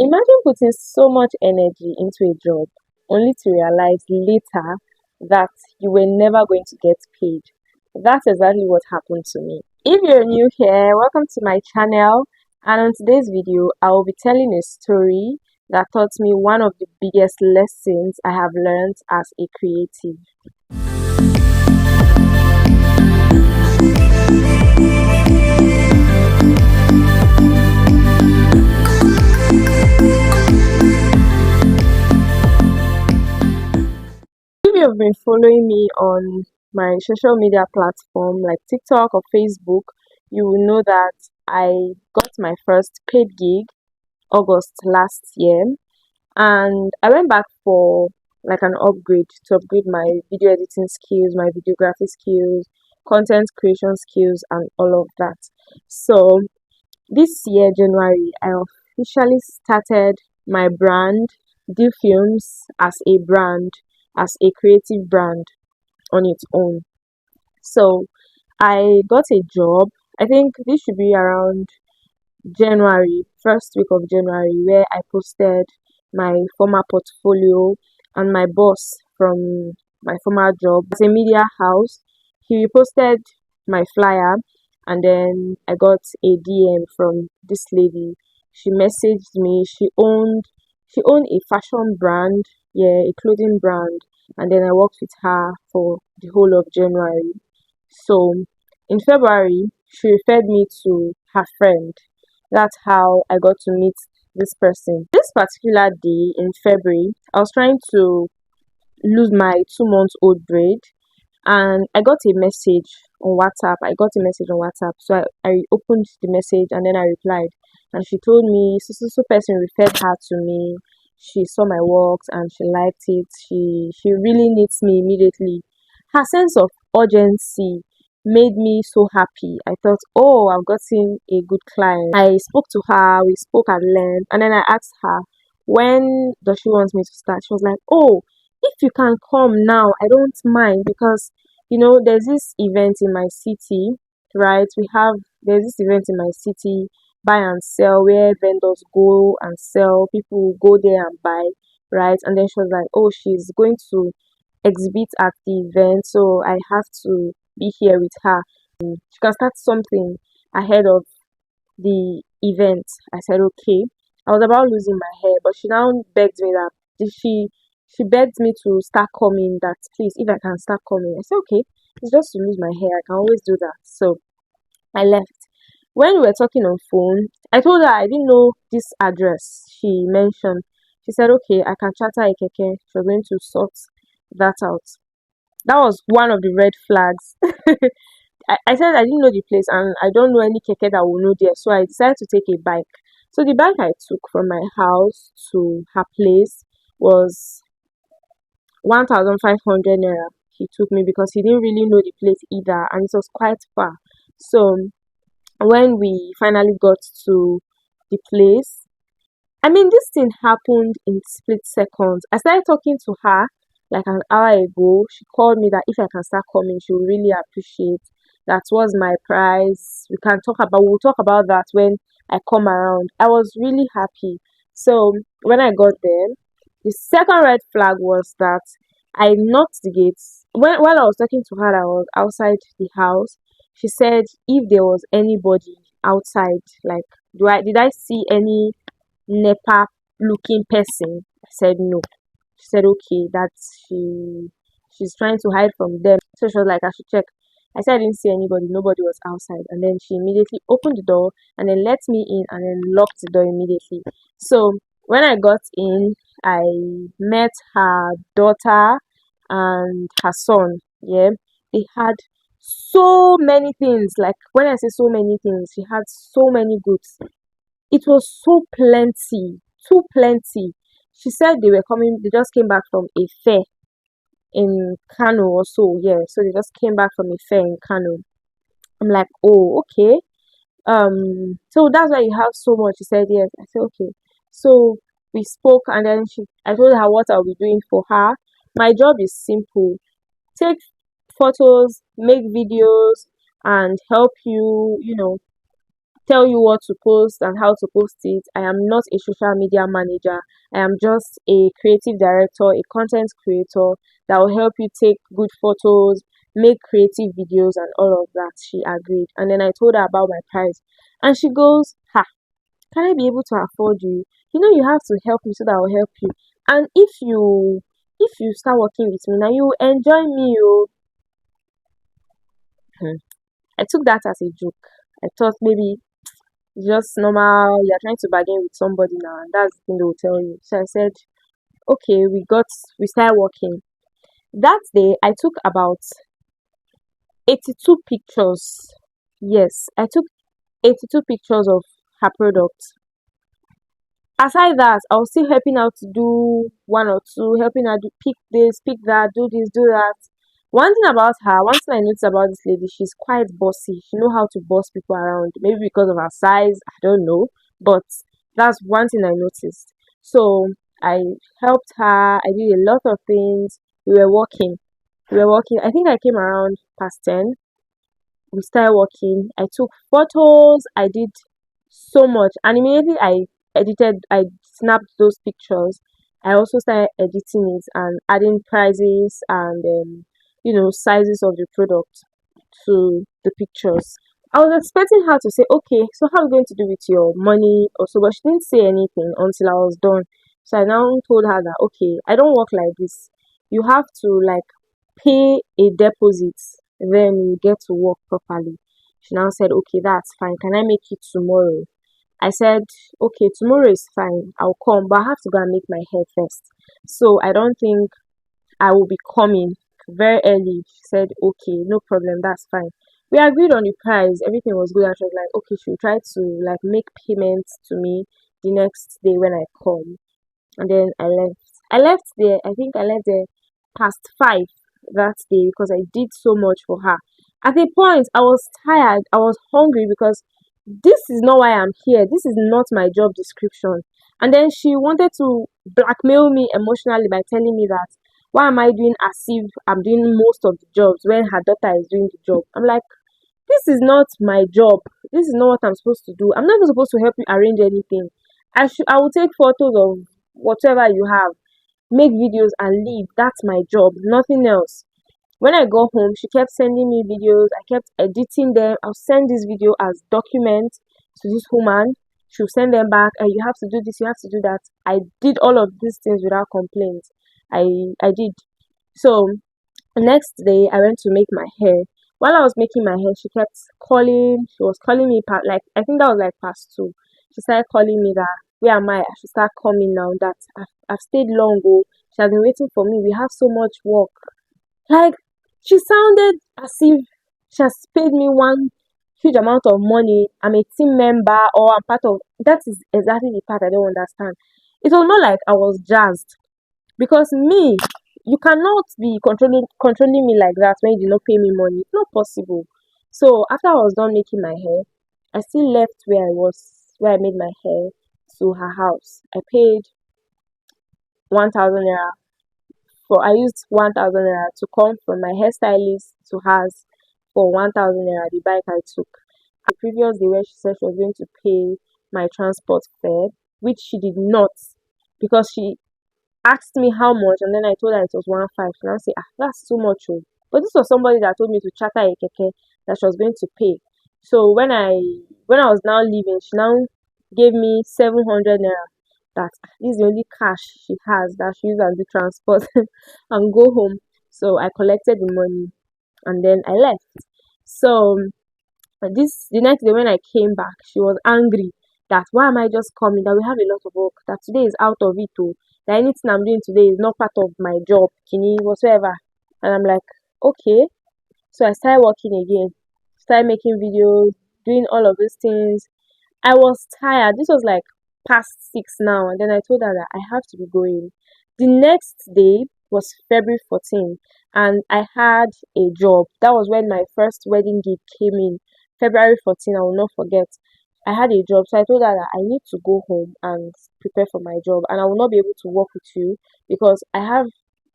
Imagine putting so much energy into a job only to realize later that you were never going to get paid. That's exactly what happened to me. If you're new here, welcome to my channel. And on today's video, I will be telling a story that taught me one of the biggest lessons I have learned as a creative. If you've been following me on my social media platform like TikTok or Facebook, you will know that I got my first paid gig August last year, and I went back for like an upgrade to upgrade my video editing skills, my videography skills, content creation skills, and all of that. So this year, January, I officially started my brand, Do Films, as a brand, as a creative brand on its own. So I got a job. I think this should be around January, first week of January, where I posted my former portfolio, and my boss from my former job as a media house, he reposted my flyer, and then I got a DM from this lady. She messaged me. She owned a fashion brand, yeah, a clothing brand, and then I worked with her for the whole of January. So in February, she referred me to her friend. That's how I got to meet this person. This particular day in February, I was trying to lose my 2 months old braid, and I got a message on WhatsApp. I got a message on WhatsApp. So I opened the message and then I replied. And she told me so person referred her to me. She saw my works and she liked it. She really needs me immediately. Her sense of urgency made me so happy. I thought, oh, I've gotten a good client. I spoke to her, we spoke at length, and then I asked her, when does she want me to start? She was like, oh, if you can come now, I don't mind, because there's this event in my city, right? There's this event in my city, buy and sell, where vendors go and sell, people go there and buy, right? And then she was like, oh, she's going to exhibit at the event, so I have to be here with her. She can start something ahead of the event. I said okay. I was about losing my hair, but she now begged me that she begged me to start coming, that please, if I can start coming. I said okay, it's just to lose my hair, I can always do that. So I left. When we were talking on phone, I told her I didn't know this address she mentioned. She said okay, I can charter a keke. She was going to sort that out. That was one of the red flags. I said I didn't know the place and I don't know any keke that will know there. So I decided to take a bike. So the bike I took from my house to her place was 1,500 naira. He took me because he didn't really know the place either, and it was quite far. So when we finally got to the place, I mean, this thing happened in split seconds. I started talking to her like an hour ago. She called me that if I can start coming, she would really appreciate. That was my price. We'll talk about that when I come around. I was really happy. So when I got there, the second red flag was that I knocked the gates. While I was talking to her, I was outside the house. She said if there was anybody outside, like did I see any NEPA looking person? I said no. She said okay, that she's trying to hide from them. So she was like, I should check. I said I didn't see anybody, nobody was outside. And then she immediately opened the door and then let me in and then locked the door immediately. So when I got in, I met her daughter and her son. Yeah. They had so many things. Like when I say so many things, she had so many goods. It was so plenty, too plenty. She said they just came back from a fair in Kano or so, yeah. So they just came back from a fair in Kano. I'm like, oh, okay. So that's why you have so much. She said yes. I said okay. So we spoke, and then I told her what I'll be doing for her. My job is simple: take photos, make videos, and help you, tell you what to post and how to post it. I am not a social media manager. I am just a creative director, a content creator that will help you take good photos, make creative videos, and all of that. She agreed. And then I told her about my price. And she goes, ha, can I be able to afford you? You know, you have to help me so that I'll help you. And if you start working with me now, you will enjoy me. Oh. Hmm. I took that as a joke. I thought maybe it's just normal. You're trying to bargain with somebody now, and that's the thing they will tell you. So I said, okay, we started working. That day, I took about 82 pictures. Yes, I took 82 pictures of her product. Aside that, I was still helping out to do one or two, helping her do pick this, pick that, do this, do that. One thing I noticed about this lady, she's quite bossy. She know how to boss people around. Maybe because of her size, I don't know. But that's one thing I noticed. So I helped her. I did a lot of things. We were working. We were working. I think I came around past 10. We started working. I took photos. I did so much, and immediately I snapped those pictures. I also started editing it and adding prices and sizes of the product to the pictures. I was expecting her to say, okay, so how are we going to do with your money or so, but she didn't say anything until I was done. So I now told her that, okay, I don't work like this. You have to like pay a deposit, then you get to work properly. She now said, okay, that's fine. Can I make it tomorrow? I said, okay, tomorrow is fine. I'll come, but I have to go and make my hair first. So I don't think I will be coming very early. She said, okay, no problem, that's fine. We agreed on the price. Everything was good. And she was like, okay, she'll try to like make payments to me the next day when I come. And then I left. I left there. I think I left there past 5 that day because I did so much for her. At a point, I was tired. I was hungry because this is not why I'm here. This is not my job description. And then she wanted to blackmail me emotionally by telling me that why am I doing as if I'm doing most of the jobs when her daughter is doing the job? I'm like, this is not my job. This is not what I'm supposed to do. I'm not even supposed to help you arrange anything. I will take photos of whatever you have, make videos and leave. That's my job, nothing else. When I got home, she kept sending me videos. I kept editing them. I'll send this video as documents to this woman. She'll send them back, and you have to do this, you have to do that. I did all of these things without complaint. I I did. So the next day, I went to make my hair. While I was making my hair, she kept calling. She was calling me like I think that was like past 2. She started calling me that where am I? I should start coming now. That I've stayed long. Oh, she has been waiting for me. We have so much work. Like she sounded as if she has paid me one huge amount of money. I'm a team member or I'm part of that is exactly the part I don't understand. It was not like I was jazzed because me, you cannot be controlling me like that when you do not pay me money. It's not possible. So after I was done making my hair, I still left where I made my hair to her house. I paid 1,000 naira for I used 1,000 naira to come from my hairstylist to hers for 1,000 naira the bike I took. The previous day where she said she was going to pay my transport fare, which she did not because she asked me how much and then I told her it was 1,500. She now say, ah, that's too much. Oh. But this was somebody that told me to charter a keke that she was going to pay. So when I was now leaving, she now gave me 700 naira that this is the only cash she has that she uses as the transport and go home. So I collected the money and then I left. So the next day when I came back, she was angry that why am I just coming? That we have a lot of work. That today is out of it too. That anything I'm doing today is not part of my job, kini whatsoever. And I'm like, okay. So I started working again, started making videos, doing all of these things. I was tired. This was like past 6 now, and then I told her that I have to be going. The next day was February 14th, and I had a job. That was when my first wedding gig came in. February 14th, I will not forget. I had a job, so I told her that I need to go home and prepare for my job, and I will not be able to work with you because I have.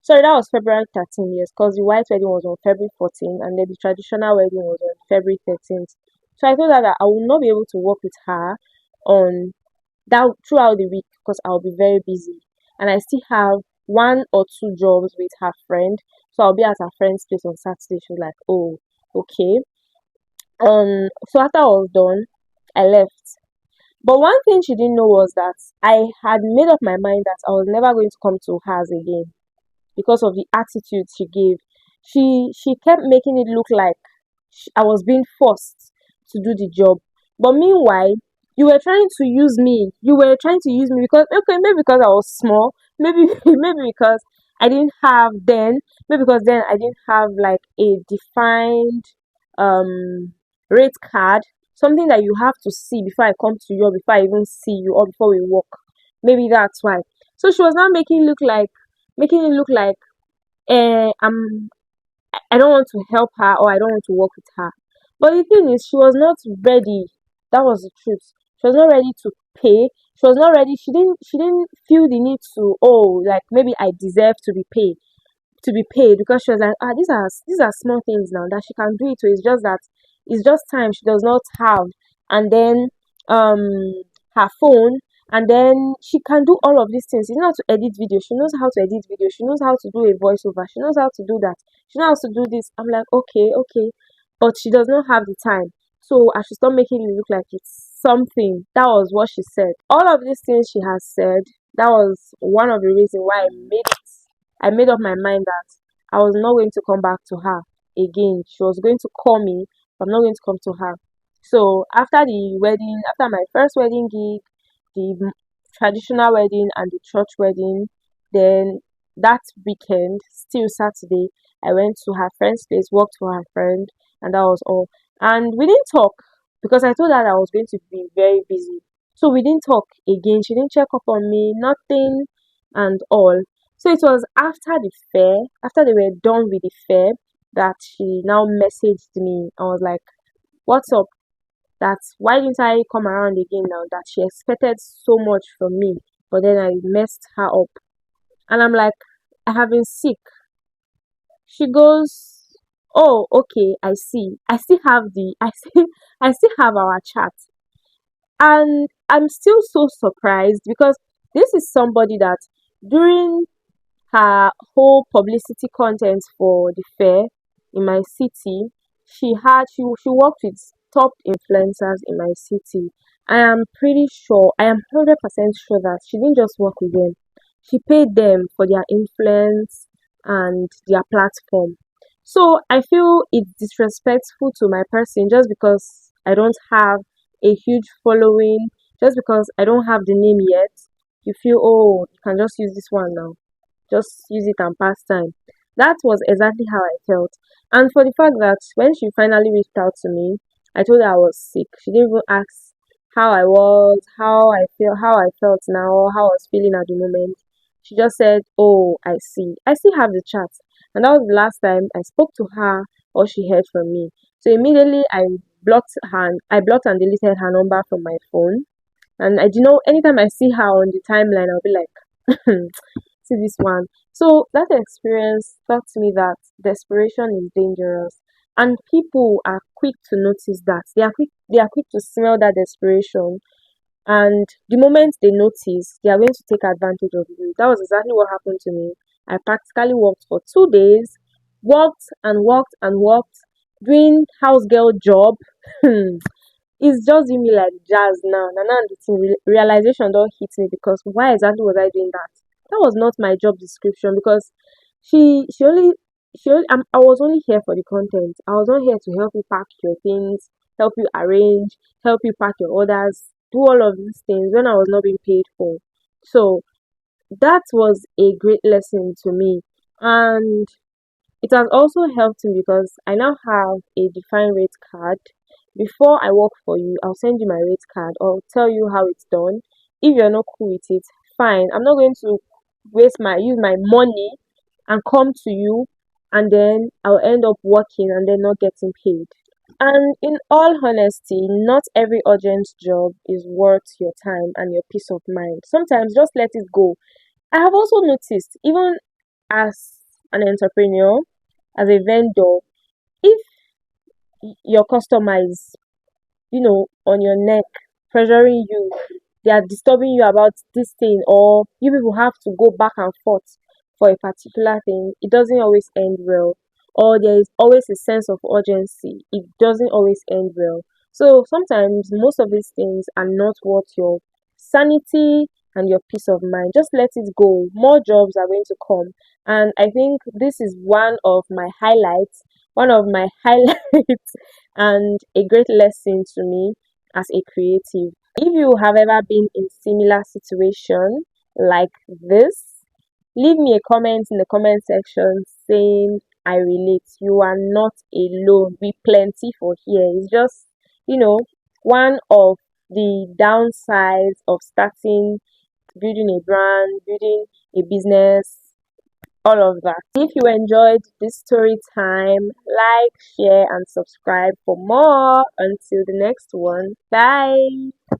Sorry, that was February 13th, yes, because the white wedding was on February 14th, and then the traditional wedding was on February 13th. So I told her that I will not be able to work with her on that throughout the week because I'll be very busy. And I still have one or two jobs with her friend. So I'll be at her friend's place on Saturday. She was like, oh, okay. So after I was done, I left. But one thing she didn't know was that I had made up my mind that I was never going to come to hers again because of the attitude she gave. She kept making it look like I was being forced to do the job. But meanwhile, you were trying to use me. You were trying to use me because okay, maybe because I was small, maybe maybe because I didn't have then, maybe because then I didn't have like a defined um rate card, something that you have to see before I come to you or before I even see you or before we walk. Maybe that's why. So she was now making it look like I don't want to help her or I don't want to work with her. But the thing is, she was not ready. That was the truth. She was not ready to pay. She was not ready. She didn't feel the need to, oh, like maybe I deserve to be paid because she was like, these are small things now that she can do it. So it's just time she does not have, and then um her phone, and then she can do all of these things. She knows how to edit video. She knows how to edit video. She knows how to do a voiceover. She knows how to do that. She knows how to do this. I'm like, okay, okay, but she does not have the time. So I should stop making it look like it's something. That was what she said. All of these things she has said. That was one of the reasons why I made up my mind that I was not going to come back to her again. She was going to call me, but I'm not going to come to her. So after the wedding, after my first wedding gig, the traditional wedding and the church wedding, then that weekend, still Saturday, I went to her friend's place, worked for her friend, and that was all. And we didn't talk because I told her that I was going to be very busy. So we didn't talk again. She didn't check up on me, nothing and all. So it was after the fair, after they were done with the fair, that she now messaged me. I was like, what's up? That's why didn't I come around again now? That she expected so much from me, but then I messed her up. And I'm like, I have been sick. She goes, oh, okay, I see. I still have our chat. And I'm still so surprised because this is somebody that during her whole publicity content for the fair in my city, she worked with top influencers in my city. I am pretty sure, I am 100% sure that she didn't just work with them. She paid them for their influence and their platform. So I feel it's disrespectful to my person just because I don't have a huge following, just because I don't have the name yet. You feel, oh, you can just use this one now, just use it and pass time. That was exactly how I felt. And for the fact that when she finally reached out to me, I told her I was sick. She didn't even ask how I was, how I felt now, or how I was feeling at the moment. She just said, oh, I see. I still have the chat. And that was the last time I spoke to her or she heard from me. So immediately I blocked and deleted her number from my phone. And I do know anytime I see her on the timeline, I'll be like, see this one. So that experience taught me that desperation is dangerous, and people are quick to notice that. They are quick to smell that desperation, and the moment they notice, they are going to take advantage of you. That was exactly what happened to me. I practically worked for 2 days, worked and worked and worked, doing house girl job. It's just doing me like jazz now. Now the thing realization don't hit me because why exactly was I doing that? That was not my job description because she only I was only here for the content. I was not here to help you pack your things, help you arrange, help you pack your orders, do all of these things when I was not being paid for. So that was a great lesson to me. And it has also helped me because I now have a defined rate card. Before I work for you, I'll send you my rate card or tell you how it's done. If you're not cool with it, fine. I'm not going to use my money and come to you and then I'll end up working and then not getting paid. And in all honesty, not every urgent job is worth your time and your peace of mind. Sometimes just let it go. I have also noticed, even as an entrepreneur, as a vendor, if your customer is on your neck, pressuring you. They are disturbing you about this thing, or you people have to go back and forth for a particular thing. It doesn't always end well, or there is always a sense of urgency. It doesn't always end well. So sometimes most of these things are not worth your sanity and your peace of mind. Just let it go. More jobs are going to come. And I think this is one of my highlights, and a great lesson to me as a creative. If you have ever been in similar situation like this, leave me a comment in the comment section saying I relate. You are not alone. We plenty for here. It's just, you know, one of the downsides of starting, building a brand, building a business, all of that. If you enjoyed this story time, like, share, and subscribe for more. Until the next one, bye.